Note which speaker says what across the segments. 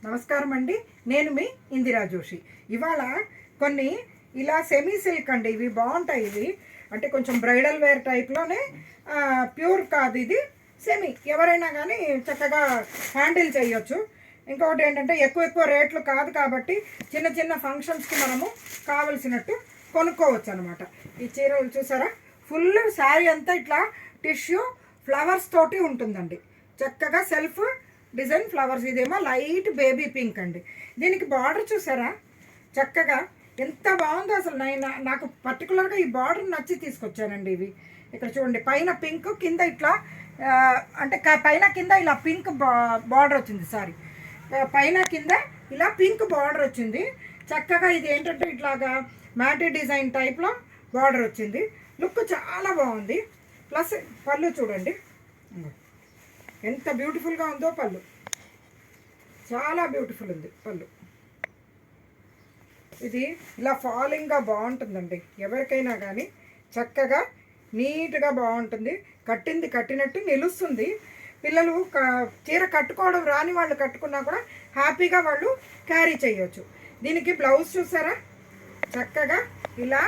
Speaker 1: నమస్కారం అండి. నేను మీ ఇందిరా జోషి. ఇవాళ కొన్ని ఇలా సెమీ సిల్క్ అండి, ఇవి బాగుంటాయి. ఇవి అంటే కొంచెం బ్రైడల్ వేర్ టైప్లోనే, ప్యూర్ కాదు ఇది, సెమీ. ఎవరైనా కానీ చక్కగా హ్యాండిల్ చేయొచ్చు. ఇంకొకటి ఏంటంటే ఎక్కువ రేట్లు కాదు కాబట్టి చిన్న చిన్న ఫంక్షన్స్కి మనము కావలసినట్టు కొనుక్కోవచ్చు అనమాట. ఈ చీరలు చూసారా, ఫుల్ శారీ అంతా ఇట్లా టిష్యూ ఫ్లవర్స్ తోటి ఉంటుందండి. చక్కగా సెల్ఫ్ డిజైన్ ఫ్లవర్స్. ఇదేమో లైట్ బేబీ పింక్ అండి. దీనికి బార్డర్ చూసారా, చక్కగా ఎంత బాగుందో అసలు. నాకు పర్టికులర్గా ఈ బార్డర్ నచ్చి తీసుకొచ్చానండి. ఇవి ఇక్కడ చూడండి, పైన పింక్, కింద ఇట్లా అంటే పైన కింద ఇలా పింక్ బార్డర్ వచ్చింది. సారీ, పైన కింద ఇలా పింక్ బార్డర్ వచ్చింది. చక్కగా ఇది ఏంటంటే ఇట్లాగా మ్యాటీ డిజైన్ టైప్లో బార్డర్ వచ్చింది. లుక్ చాలా బాగుంది. ప్లస్ పళ్ళు చూడండి ఎంత బ్యూటిఫుల్గా ఉందో. పళ్ళు చాలా బ్యూటిఫుల్ ఉంది. పళ్ళు ఇది ఇలా ఫాలింగ్గా బాగుంటుందండి. ఎవరికైనా కానీ చక్కగా నీట్గా బాగుంటుంది. కట్టినట్టు నిలుస్తుంది. పిల్లలు చీర కట్టుకోవడం రాని వాళ్ళు కట్టుకున్నా కూడా హ్యాపీగా వాళ్ళు క్యారీ చేయొచ్చు. దీనికి బ్లౌజ్ చూసారా, చక్కగా ఇలా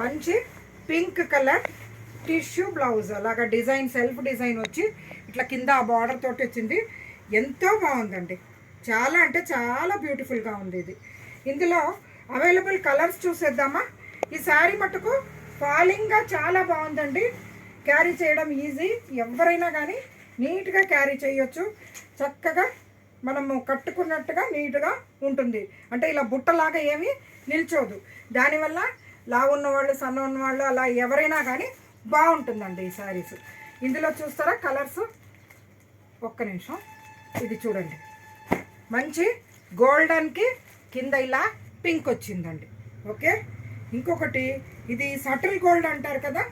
Speaker 1: మంచి పింక్ కలర్ టిష్యూ బ్లౌజ్, అలాగా డిజైన్ సెల్ఫ్ డిజైన్ వచ్చి ఇట్లా కింద ఆ బార్డర్ తోటి వచ్చింది. ఎంతో బాగుందండి. చాలా అంటే చాలా బ్యూటిఫుల్గా ఉంది ఇది. ఇందులో అవైలబుల్ కలర్స్ చూసేద్దామా. ఈ శారీ మటుకు ఫాలింగ్గా చాలా బాగుందండి. క్యారీ చేయడం ఈజీ. ఎవరైనా కానీ నీట్గా క్యారీ చేయొచ్చు. చక్కగా మనము కట్టుకున్నట్టుగా నీట్గా ఉంటుంది. అంటే ఇలా బుట్టలాగా ఏమీ నిల్చోదు. దానివల్ల లావు ఉన్నవాళ్ళు, సన్న ఉన్నవాళ్ళు, అలా ఎవరైనా కానీ బాగుంటుందండి ఈ శారీస్. ఇందులో చూస్తారా కలర్స్, ఒక్క నిమిషం. ఇది చూడండి, మంచి గోల్డెన్కి కింద ఇలా పింక్ వచ్చిందండి. ఓకే, ఇంకొకటి ఇది సటిల్ గోల్డ్ అంటారు కదా,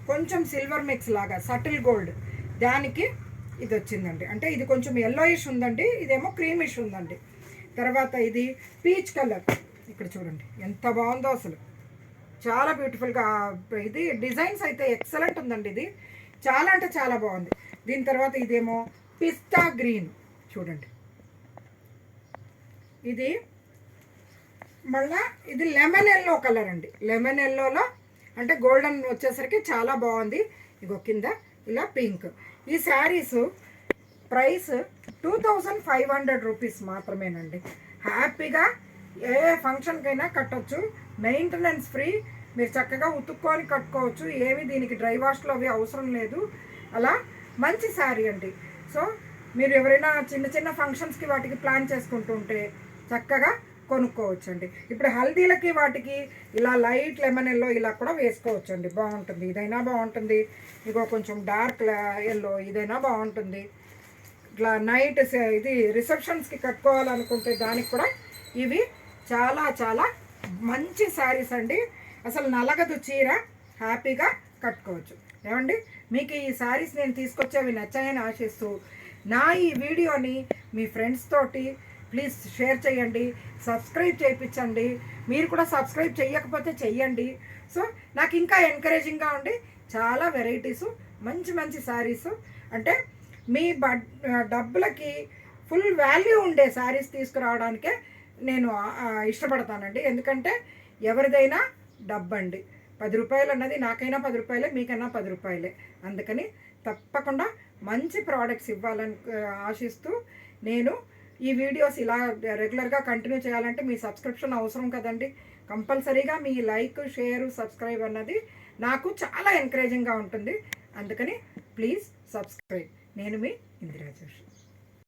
Speaker 1: కొంచెం సిల్వర్ మిక్స్ లాగా సటిల్ గోల్డ్, దానికి ఇది వచ్చిందండి. అంటే ఇది కొంచెం ఎల్లోయిష్ ఉందండి, ఇదేమో క్రీమిష్ ఉందండి. తర్వాత ఇది పీచ్ కలర్. ఇక్కడ చూడండి ఎంత బాగుందో అసలు. చాలా బ్యూటిఫుల్గా ఇది డిజైన్స్ అయితే ఎక్సలెంట్ ఉందండి. ఇది చాలా అంటే చాలా బాగుంది. దీని తర్వాత ఇదేమో పిస్తా గ్రీన్ చూడండి. ఇది మళ్ళా ఇది లెమన్ ఎల్లో కలర్ అండి. లెమన్ ఎల్లోలో అంటే గోల్డెన్ వచ్చేసరికి చాలా బాగుంది. ఇగో కింద ఇలా పింక్. ఈ శారీస్ ప్రైస్ 2500 రూపీస్ మాత్రమేనండి. హ్యాపీగా ఏ ఫంక్షన్కైనా కట్టొచ్చు. Maintenance free. మీరు చక్కగా ఉతుక్కొని కట్టుకోవచ్చు. ఏమి దీనికి డ్రై వాష్లో అవి అవసరం లేదు. అలా మంచి శారీ అండి. సో మీరు ఎవరైనా చిన్న ఫంక్షన్స్కి వాటికి ప్లాన్ చేసుకుంటుంటే చక్కగా కొనుక్కోవచ్చు అండి. ఇప్పుడు హల్దీలకి వాటికి ఇలా లైట్ లెమన్ ఎల్లో ఇలా కూడా వేసుకోవచ్చు అండి. బాగుంటుంది. ఇదైనా బాగుంటుంది, ఇగో కొంచెం డార్క్ ఎల్లో ఇదైనా బాగుంటుంది. ఇట్లా నైట్ ఇది రిసెప్షన్స్కి కట్టుకోవాలనుకుంటే దానికి కూడా ఇవి చాలా చాలా మంచి శారీస్ అండి. అసలు నలగదు చీర, హ్యాపీగా కట్టుకోవచ్చు. ఏమండి, మీకు ఈ శారీస్ నేను తీసుకొచ్చేవి నచ్చాయని ఆశిస్తూ నా ఈ వీడియోని మీ ఫ్రెండ్స్ తోటి ప్లీజ్ షేర్ చేయండి, సబ్స్క్రైబ్ చేయించండి. మీరు కూడా సబ్స్క్రైబ్ చేయకపోతే చెయ్యండి. సో నాకు ఇంకా ఎంకరేజింగ్గా ఉండి చాలా వెరైటీసు మంచి శారీసు, అంటే మీ డబ్బులకి ఫుల్ వాల్యూ ఉండే శారీస్ తీసుకురావడానికే నేను ఇష్టపడతానండి. ఎందుకంటే ఎవరిదైనా డబ్బండి. 10 రూపాయలు అన్నది నాకైనా 10 రూపాయలే, మీకైనా 10 రూపాయలే. అందుకని తప్పకుండా మంచి ప్రోడక్ట్స్ ఇవ్వాలని ఆశిస్తూ నేను ఈ వీడియోస్ ఇలా రెగ్యులర్గా కంటిన్యూ చేయాలంటే మీ సబ్స్క్రిప్షన్ అవసరం కదండి. కంపల్సరీగా మీ లైక్, షేర్, సబ్స్క్రైబ్ అన్నది నాకు చాలా ఎంకరేజింగ్గా ఉంటుంది. అందుకని ప్లీజ్ సబ్స్క్రైబ్. నేను మీ ఇందిరా జోషి.